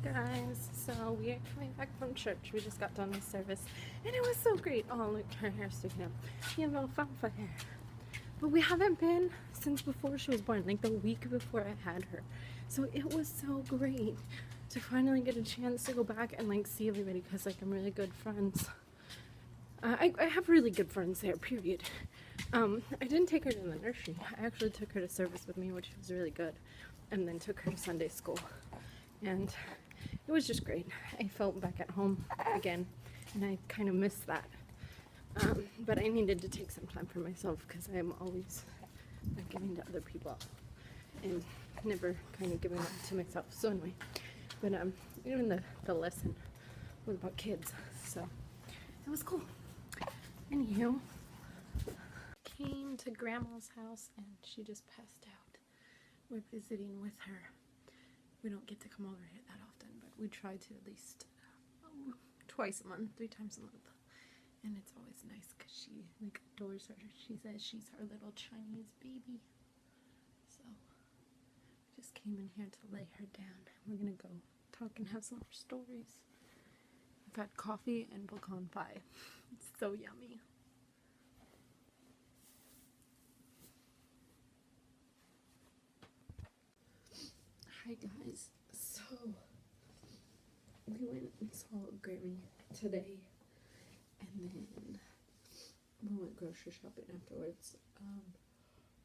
Guys, so we are coming back from church. We just got done with service and it was so great. Oh, look, her hair's sticking up. You have alfalfa hair. But we haven't been since before she was born, like the week before I had her. So it was so great to finally get a chance to go back and like see everybody because like I'm really good friends. I have really good friends there, period. I didn't take her to the nursery. I actually took her to service with me, which was really good, and then took her to Sunday school. And it was just great. I felt back at home again, and I kind of missed that. But I needed to take some time for myself because I am always giving to other people and never kind of giving up to myself. So anyway, but even the lesson was about kids, so it was cool. Anywho, came to Grandma's house and she just passed out. We're visiting with her. We don't get to come over here that often, but we try to at least twice a month, 3 times a month. And it's always nice because she like adores her. She says she's her little Chinese baby. So just came in here to lay her down. We're gonna go talk and have some more stories. I've had coffee and pecan pie. It's so yummy. Hi guys. So we went and saw Grammy today, and then we went grocery shopping afterwards.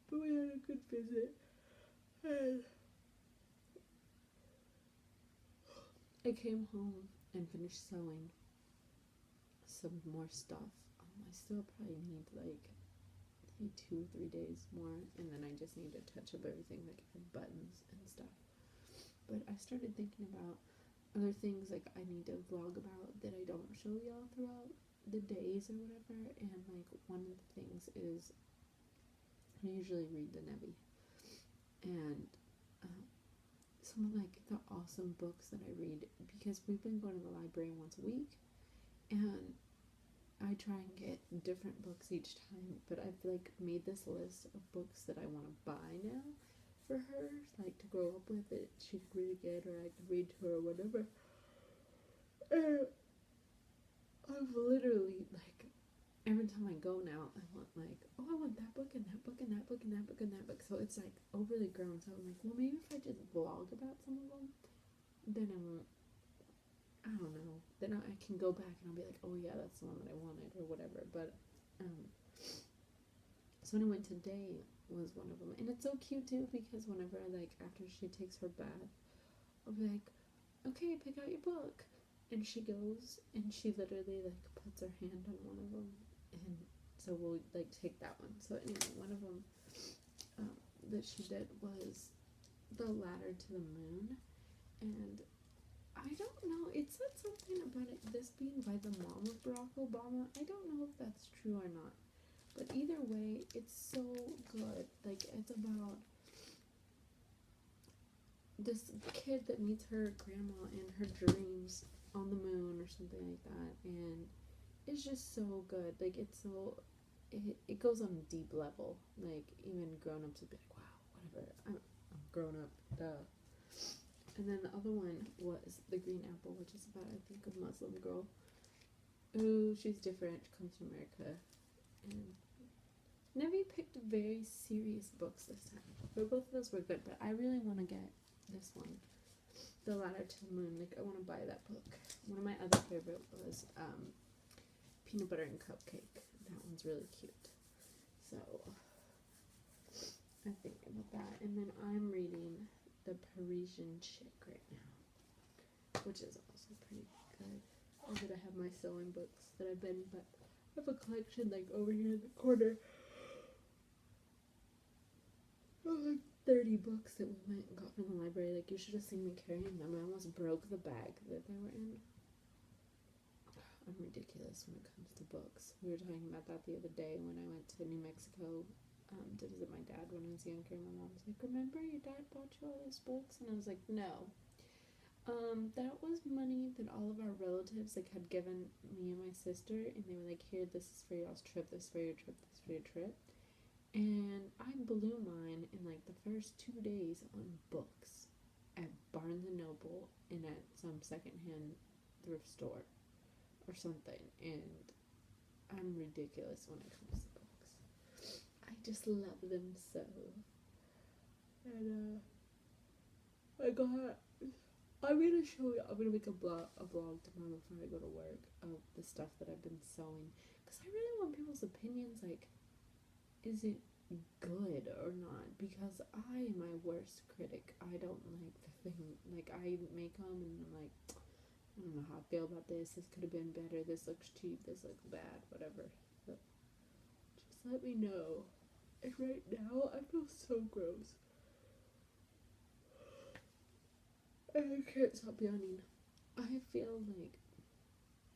But we had a good visit, and I came home and finished sewing some more stuff. I still probably need like 2 or 3 days more, and then I just need to touch up everything, like buttons and stuff. But I started thinking about other things like I need to vlog about that I don't show y'all throughout the days or whatever. And like one of the things is I usually read the Nevi, and some of like the awesome books that I read, because we've been going to the library once a week, and I try and get different books each time, but I've like made this list of books that I want to buy now for her, like to grow up with it. She could read again, or I could read to her, or whatever. And I've literally like every time I go now, I want like, oh, I want that book and that book and that book and that book and that book. So it's like overly grown. So I'm like, well, maybe if I just vlog about some of them, then I don't know. Then I can go back and I'll be like, oh yeah, that's the one that I wanted or whatever. But so when I went today was one of them, and it's so cute too because whenever like after she takes her bath, I'll be like, okay, pick out your book, and she goes and she literally like puts her hand on one of them, and so we'll like take that one. So anyway, one of them that she did was The Ladder to the Moon, and I don't know, it said something about it, this being by the mom of Barack Obama. I don't know if that's true or not, but either way, it's so good. Like, it's about this kid that meets her grandma in her dreams on the moon or something like that, and it's just so good. Like, it's so, it goes on a deep level. Like, even grown-ups would be like, wow, whatever, I'm grown up, duh. And then the other one was The Green Apple, which is about, I think, a Muslim girl who, she's different, comes from America. And Nevi picked very serious books this time. But both of those were good, but I really want to get this one, The Ladder to the Moon. Like, I want to buy that book. One of my other favorite was Peanut Butter and Cupcake. That one's really cute. So, I think about that. And then I'm reading The Parisian Chick right now, which is also pretty good. Or did I have my sewing books that I've been, but I have a collection like over here in the corner of like 30 books that we went and got from the library. Like, you should have seen me carrying them. I almost broke the bag that they were in. I'm ridiculous when it comes to books. We were talking about that the other day when I went to New Mexico to visit my dad when I was younger. My mom was like, remember your dad bought you all these books? And I was like, no. That was money that all of our relatives like had given me and my sister, and they were like, here, this is for y'all's trip, this is for your trip, this is for your trip. And I blew mine in like the first 2 days on books at Barnes and Noble and at some secondhand thrift store or something, and I'm ridiculous when it comes to books. I just love them so. And I'm gonna show you. I'm gonna make a vlog tomorrow before I go to work of the stuff that I've been sewing, because I really want people's opinions. Like, is it good or not? Because I am my worst critic. I don't like the thing. Like, I make them and I'm like, I don't know how I feel about this. This could have been better. This looks cheap. This looks bad. Whatever. But just let me know. And right now, I feel so gross. I can't stop yawning. I feel like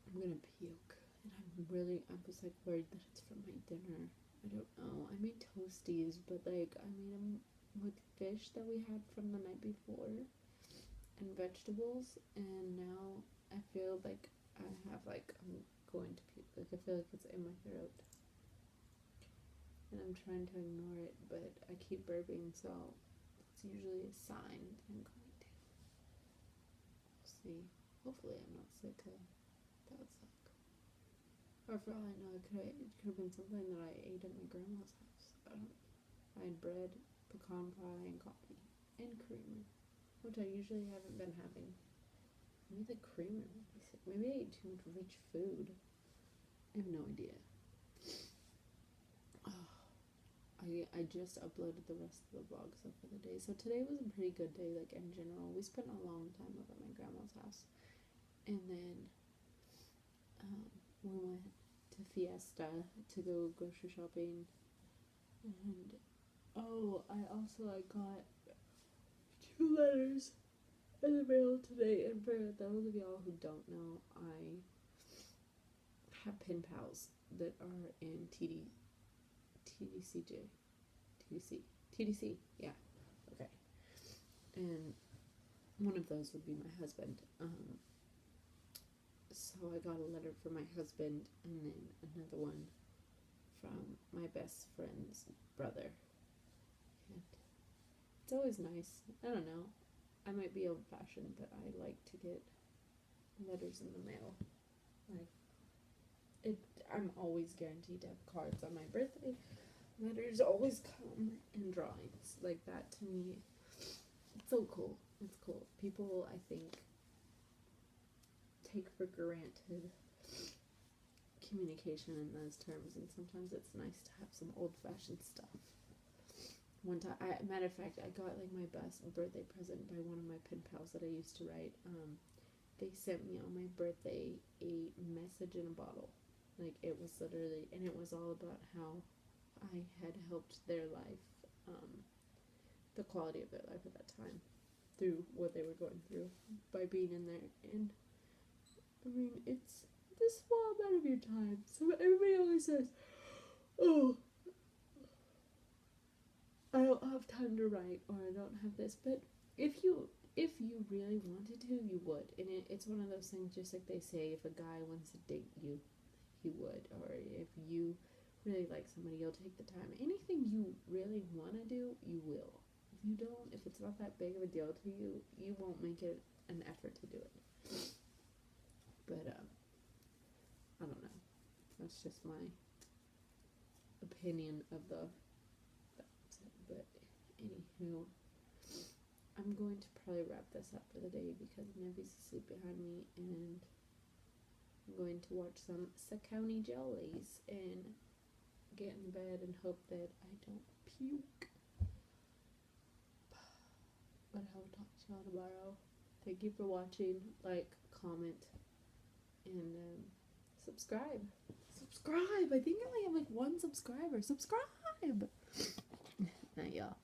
I'm gonna puke, and I'm just like worried that it's from my dinner. I don't know. I made toasties, but like I made them with fish that we had from the night before and vegetables, and now I feel like I have like I'm going to puke. Like I feel like it's in my throat, and I'm trying to ignore it, but I keep burping, so it's usually a sign that I'm going to. We'll see. Hopefully I'm not sick. That would suck. Or for all I know, it could have been something that I ate at my grandma's house. I had bread, pecan pie, and coffee, and creamer, which I usually haven't been having. Maybe the creamer made me sick. Maybe I ate too much rich food. I have no idea. I just uploaded the rest of the vlog stuff for the day. So today was a pretty good day, like in general. We spent a long time over at my grandma's house. And then we went to Fiesta to go grocery shopping. And I got 2 letters in the mail today. And for those of y'all who don't know, I have pen pals that are in TDC, yeah, okay. And one of those would be my husband. So I got a letter from my husband, and then another one from my best friend's brother. And it's always nice. I don't know. I might be old-fashioned, but I like to get letters in the mail. I'm always guaranteed to have cards on my birthday. Letters always come in drawings. Like, that to me, it's so cool. It's cool. People, I think, take for granted communication in those terms, and sometimes it's nice to have some old-fashioned stuff. One time, matter of fact, I got like my best birthday present by one of my pen pals that I used to write. They sent me on my birthday a message in a bottle. Like, it was literally, and it was all about how I had helped their life, the quality of their life at that time, through what they were going through by being in there. And I mean, it's a small amount of your time. So everybody always says, "Oh, I don't have time to write," or "I don't have this." But if you really wanted to, you would. And it's one of those things, just like they say, if a guy wants to date you, he would. Or if you really like somebody, you'll take the time. Anything you really want to do, you will. If you don't, if it's not that big of a deal to you, you won't make it an effort to do it. But I don't know. That's just my opinion of the. But anywho, I'm going to probably wrap this up for the day because Nevy's asleep behind me, and I'm going to watch some County Jollies and get in bed and hope that I don't puke. But I will talk to y'all tomorrow. Thank you for watching. Like, comment, and subscribe. I think I only have like 1 subscriber. Subscribe! Night, y'all.